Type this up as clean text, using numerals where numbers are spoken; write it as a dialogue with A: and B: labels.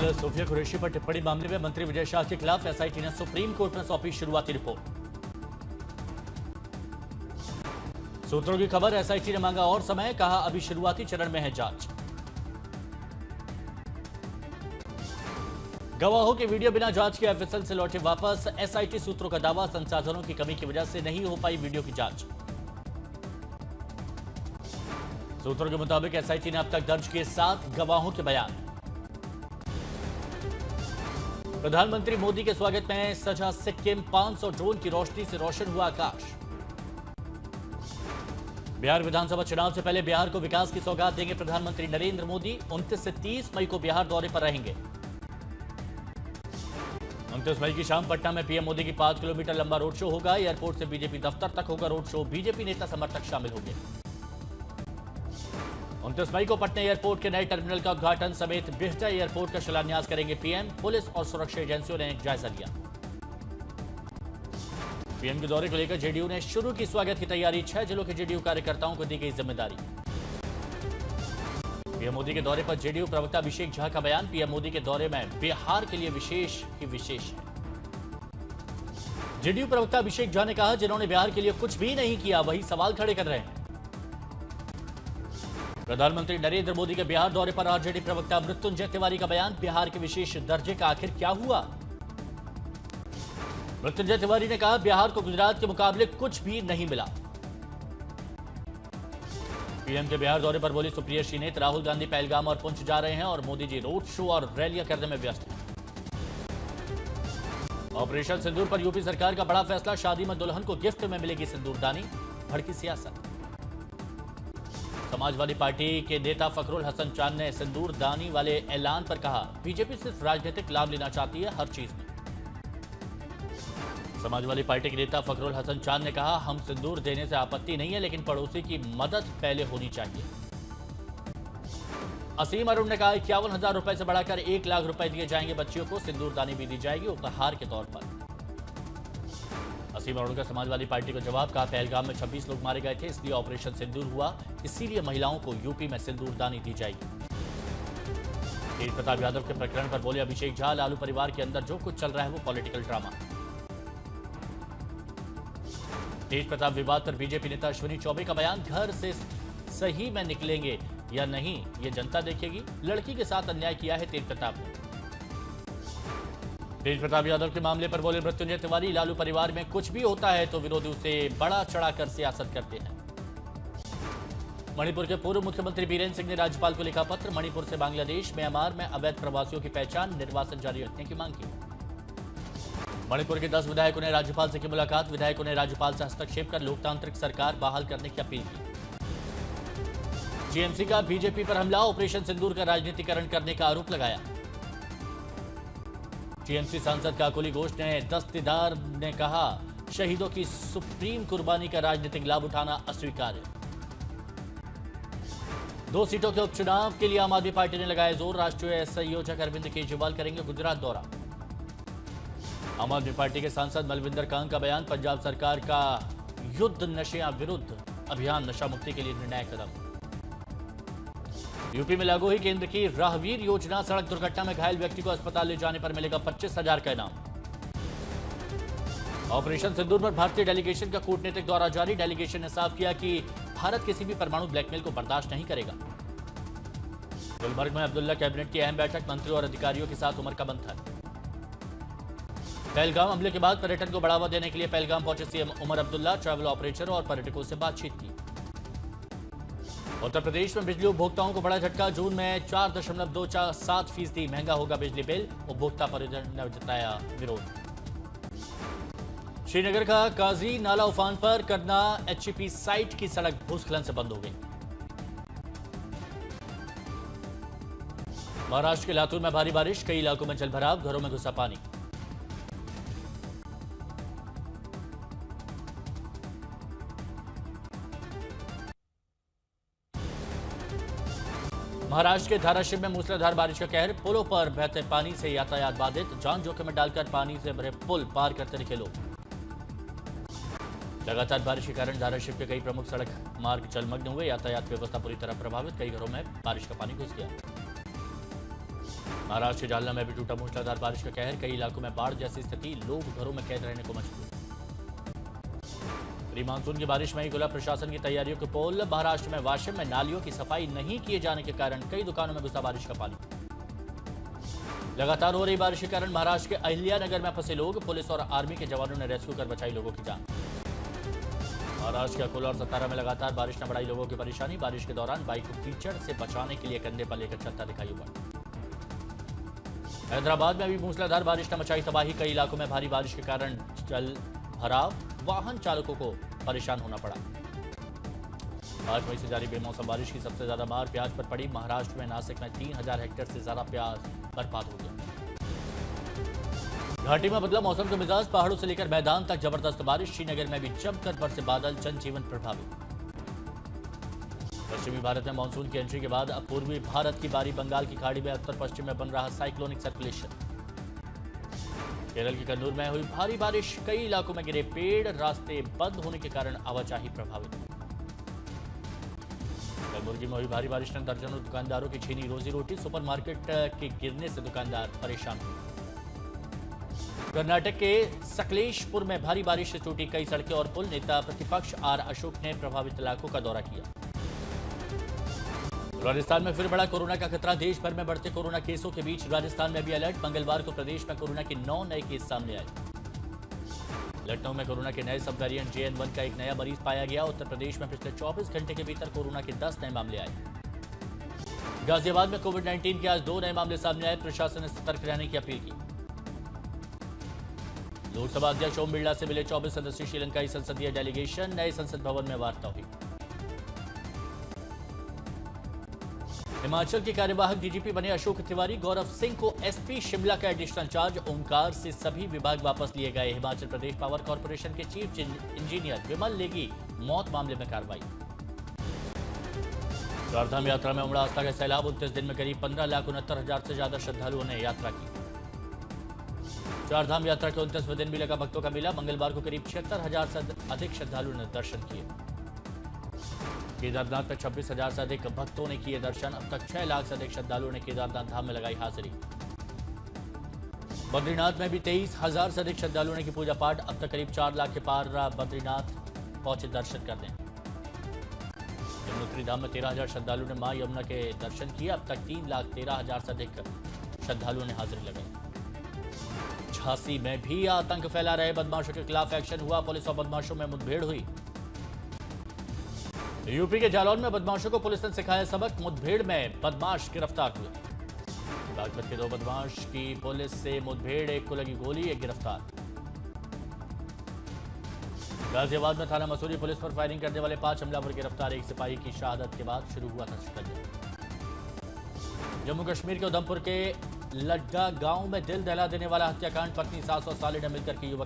A: कल सोफिया कुरैशी पर टिप्पणी मामले में मंत्री विजय शाह के खिलाफ एसआईटी ने सुप्रीम कोर्ट में सौंपी शुरुआती रिपोर्ट। सूत्रों की खबर, एसआईटी ने मांगा और समय, कहा अभी शुरुआती चरण में है जांच। गवाहों के वीडियो बिना जांच के एफएसएल से लौटे वापस, एसआईटी सूत्रों का दावा संसाधनों की कमी की वजह से नहीं हो पाई वीडियो की जांच। सूत्रों के मुताबिक एसआईटी ने अब तक दर्ज किए 7 गवाहों के बयान। प्रधानमंत्री मोदी के स्वागत में सजा सिक्किम, 500 ड्रोन की रोशनी से रोशन हुआ आकाश। बिहार विधानसभा चुनाव से पहले बिहार को विकास की सौगात देंगे प्रधानमंत्री नरेंद्र मोदी। 29 से 30 मई को बिहार दौरे पर रहेंगे। 29 मई की शाम पटना में पीएम मोदी की 5 किलोमीटर लंबा रोड शो होगा। एयरपोर्ट से बीजेपी दफ्तर तक होगा रोड शो। बीजेपी नेता समर्थक शामिल होंगे। 29 मई को पटना एयरपोर्ट के नए टर्मिनल का उद्घाटन समेत बिहटा एयरपोर्ट का शिलान्यास करेंगे पीएम। पुलिस और सुरक्षा एजेंसियों ने जायजा लिया। पीएम के दौरे को लेकर जेडीयू ने शुरू की स्वागत की तैयारी। 6 जिलों के जेडीयू कार्यकर्ताओं को दी गई जिम्मेदारी। पीएम मोदी के दौरे पर जेडीयू प्रवक्ता अभिषेक झा का बयान, पीएम मोदी के दौरे में बिहार के लिए विशेष ही विशेष है। जेडीयू प्रवक्ता अभिषेक झा ने कहा, जिन्होंने बिहार के लिए कुछ भी नहीं किया वही सवाल खड़े कर रहे हैं। प्रधानमंत्री नरेंद्र मोदी के बिहार दौरे पर आरजेडी प्रवक्ता मृत्युंजय तिवारी का बयान, बिहार के विशेष दर्जे का आखिर क्या हुआ। मृत्युंजय तिवारी ने कहा, बिहार को गुजरात के मुकाबले कुछ भी नहीं मिला। पीएम के बिहार दौरे पर बोली सुप्रिया श्रीनेत, राहुल गांधी पहलगाम और पुंछ जा रहे हैं और मोदी जी रोड शो और रैलियां करने में व्यस्त हैं। ऑपरेशन सिंदूर पर यूपी सरकार का बड़ा फैसला, शादी में दुल्हन को गिफ्ट में मिलेगी सिंदूरदानी। भड़की सियासत। समाजवादी पार्टी के नेता फखरुल हसन चांद ने सिंदूरदानी वाले ऐलान पर कहा, बीजेपी सिर्फ राजनीतिक लाभ लेना चाहती है हर चीज में। समाजवादी पार्टी के नेता फखरुल हसन चांद ने कहा, हम सिंदूर देने से आपत्ति नहीं है, लेकिन पड़ोसी की मदद पहले होनी चाहिए। असीम अरुण ने कहा, 51,000 रुपए से बढ़ाकर 1 लाख रुपए दिए जाएंगे बच्चियों को, सिंदूरदानी भी दी जाएगी उपहार के तौर पर। असीम अरुण का समाजवादी पार्टी को जवाब, कहा पहलगाम में 26 लोग मारे गए थे, इसलिए ऑपरेशन सिंदूर हुआ, इसीलिए महिलाओं को यूपी में सिंदूरदानी दी जाएगी। तेज प्रताप यादव के प्रकरण पर बोले अभिषेक झा, लालू परिवार के अंदर जो कुछ चल रहा है वो पॉलिटिकल ड्रामा। तेज प्रताप विवाद पर बीजेपी नेता अश्विनी चौबे का बयान, घर से सही में निकलेंगे या नहीं ये जनता देखेगी। लड़की के साथ अन्याय किया है तेज प्रताप ने। तेज प्रताप यादव के मामले पर बोले मृत्युंजय तिवारी, लालू परिवार में कुछ भी होता है तो विरोधी उसे बड़ा चढ़ाकर सियासत करते हैं। मणिपुर के पूर्व मुख्यमंत्री बीरेन्द्र सिंह ने राज्यपाल को लिखा पत्र, मणिपुर से बांग्लादेश म्यांमार में अवैध प्रवासियों की पहचान, निर्वासन जारी रखने की मांग की। मणिपुर के 10 विधायकों ने राज्यपाल से की मुलाकात, विधायकों ने राज्यपाल से हस्तक्षेप कर लोकतांत्रिक सरकार बहाल करने की अपील की। टीएमसी का बीजेपी पर हमला, ऑपरेशन सिंदूर का राजनीतिकरण करने का आरोप लगाया। टीएमसी सांसद काकोली घोष ने दस्तीदार ने कहा, शहीदों की सुप्रीम कुर्बानी का राजनीतिक लाभ उठाना अस्वीकार्य। 2 सीटों के उपचुनाव के लिए आम आदमी पार्टी ने लगाया जोर, राष्ट्रीय संयोजक अरविंद केजरीवाल करेंगे गुजरात दौरा। आम आदमी पार्टी के सांसद मलविंदर कांग का बयान, पंजाब सरकार का युद्ध नशे विरुद्ध अभियान नशा मुक्ति के लिए निर्णायक कदम। यूपी में लागू हुई केंद्र की राहवीर योजना, सड़क दुर्घटना में घायल व्यक्ति को अस्पताल ले जाने पर मिलेगा 25,000 का इनाम। ऑपरेशन सिंदूर पर भारतीय डेलीगेशन का कूटनीतिक दौरा जारी, डेलीगेशन ने साफ किया कि भारत किसी भी परमाणु ब्लैकमेल को बर्दाश्त नहीं करेगा। गुलमर्ग में अब्दुल्ला कैबिनेट की अहम बैठक, मंत्रियों और अधिकारियों के साथ उमर का मंथन। पहलगाम हमले के बाद पर्यटन को बढ़ावा देने के लिए पहलगाम पहुंचे सीएम उमर अब्दुल्ला, ट्रैवल ऑपरेटरों और पर्यटकों से बातचीत की। उत्तर प्रदेश में बिजली उपभोक्ताओं को बड़ा झटका, जून में 4.27% महंगा होगा बिजली बिल, उपभोक्ता परिषद ने जताया विरोध। श्रीनगर का काजी नाला उफान पर, करना एचईपी साइट की सड़क भूस्खलन से बंद हो गई। महाराष्ट्र के लातूर में भारी बारिश, कई इलाकों में जलभराव, घरों में घुसा पानी। महाराष्ट्र के धाराशिव में मूसलाधार बारिश का कहर, पुलों पर बहते पानी से यातायात बाधित, जान जोखिम में डालकर पानी से भरे पुल पार करते दिखे लोग। लगातार बारिश के कारण धाराशिव के कई प्रमुख सड़क मार्ग जलमग्न हुए, यातायात व्यवस्था पूरी तरह प्रभावित, कई घरों में बारिश का पानी घुस गया। महाराष्ट्र के जालना में भी टूटा मूसलाधार बारिश का कहर, कई इलाकों में बाढ़ जैसी स्थिति, लोग घरों में कैद रहने को मजबूर। प्री मानसून की बारिश में ही खुला प्रशासन की तैयारियों के पोल, महाराष्ट्र में वाशिम में नालियों की सफाई नहीं किए जाने के कारण कई दुकानों में घुसा बारिश का पानी। लगातार हो रही बारिश के कारण महाराष्ट्र के अहिल्यानगर में फंसे लोग, पुलिस और आर्मी के जवानों ने रेस्क्यू कर बचाई लोगों की जान। महाराष्ट्र के अकोला और सतारा में लगातार बारिश ने बढ़ाई लोगों की परेशानी, बारिश के दौरान बाइक को कीचड़ से बचाने के लिए कंधे पर लेकर चलता दिखाई हुआ। हैदराबाद में भी मूसलाधार बारिश ने मचाई तबाही, कई इलाकों में भारी बारिश के कारण जल भराव, वाहन चालकों को परेशान होना पड़ा। 5 मई से जारी बेमौसम बारिश की सबसे ज्यादा मार प्याज पर पड़ी, महाराष्ट्र में नासिक में 3000 हेक्टेयर से ज्यादा प्याज बर्बाद हो गया। घाटी में बदला मौसम का मिजाज, पहाड़ों से लेकर मैदान तक जबरदस्त बारिश, श्रीनगर में भी जमकर बरसे बादल, जनजीवन प्रभावित। पश्चिमी भारत में मानसून की एंट्री के बाद अब पूर्वी भारत की बारी, बंगाल की खाड़ी में उत्तर पश्चिम में बन रहा साइक्लोनिक सर्कुलेशन। केरल के कन्नूर में हुई भारी बारिश, कई इलाकों में गिरे पेड़, रास्ते बंद होने के कारण आवाजाही प्रभावित। कलबुर्गी में हुई भारी बारिश ने दर्जनों दुकानदारों की छीनी रोजी रोटी, सुपरमार्केट के गिरने से दुकानदार परेशान हुए। कर्नाटक के सकलेशपुर में भारी बारिश से टूटी कई सड़कें और पुल, नेता प्रतिपक्ष आर अशोक ने प्रभावित इलाकों का दौरा किया। राजस्थान में फिर बड़ा कोरोना का खतरा, देश भर में बढ़ते कोरोना केसों के बीच राजस्थान में भी अलर्ट, मंगलवार को प्रदेश में कोरोना के 9 नए केस सामने आए। लखनऊ में कोरोना के नए सब वेरिएंट JN1 का एक नया मरीज पाया गया। उत्तर प्रदेश में पिछले 24 घंटे के भीतर कोरोना के 10 नए मामले आए। गाजियाबाद में कोविड-19 के आज 2 नए मामले सामने आए, प्रशासन ने सतर्क रहने की अपील की। लोकसभा अध्यक्ष ओम बिरला से मिले 24 सदस्यीय श्रीलंकाई संसदीय डेलीगेशन, नए संसद भवन में वार्ता हुई। हिमाचल के कार्यवाहक DGP बने अशोक तिवारी, गौरव सिंह को SP शिमला का एडिशनल चार्ज, ओंकार से सभी विभाग वापस लिए गए। हिमाचल प्रदेश पावर कॉर्पोरेशन के चीफ इंजीनियर विमल नेगी मौत मामले में कार्रवाई। चारधाम यात्रा में उमड़ा आस्था का सैलाब, 29 दिन में करीब 15,69,000 से ज्यादा श्रद्धालुओं ने यात्रा की। चारधाम यात्रा के 29वें दिन भी लगा भक्तों का मेला, मंगलवार को करीब 76,000 से अधिक श्रद्धालुओं ने दर्शन किए। केदारनाथ में 26,000 से अधिक भक्तों ने किए दर्शन, अब तक 6 लाख से अधिक श्रद्धालुओं ने केदारनाथ धाम में लगाई हाजिरी। बद्रीनाथ में भी 23,000 से अधिक श्रद्धालुओं ने की पूजा पाठ, अब तक करीब 4 लाख के पार बद्रीनाथ पहुंचे दर्शन करने। यमुनोत्री धाम में 13,000 श्रद्धालुओं ने मां यमुना के दर्शन किए, अब तक 3,13,000 से अधिक श्रद्धालुओं ने हाजिरी लगाई। झांसी में भी आतंक फैला रहे बदमाशों के खिलाफ एक्शन हुआ, पुलिस और बदमाशों में मुठभेड़ हुई। यूपी के जालौन में बदमाशों को पुलिस ने सिखाया सबक, मुठभेड़ में बदमाश गिरफ्तार हुए। बागपत के 2 बदमाश की पुलिस से मुठभेड़, एक को लगी गोली, एक गिरफ्तार। गाजियाबाद में थाना मसूरी पुलिस पर फायरिंग करने वाले 5 हमलावर गिरफ्तार, एक सिपाही की शहादत के बाद शुरू हुआ था शिकंजा। जम्मू कश्मीर के उधमपुर के लड्डा गांव में दिल दहला देने वाला हत्याकांड, पत्नी, सास और साले ने मिलकर की युवक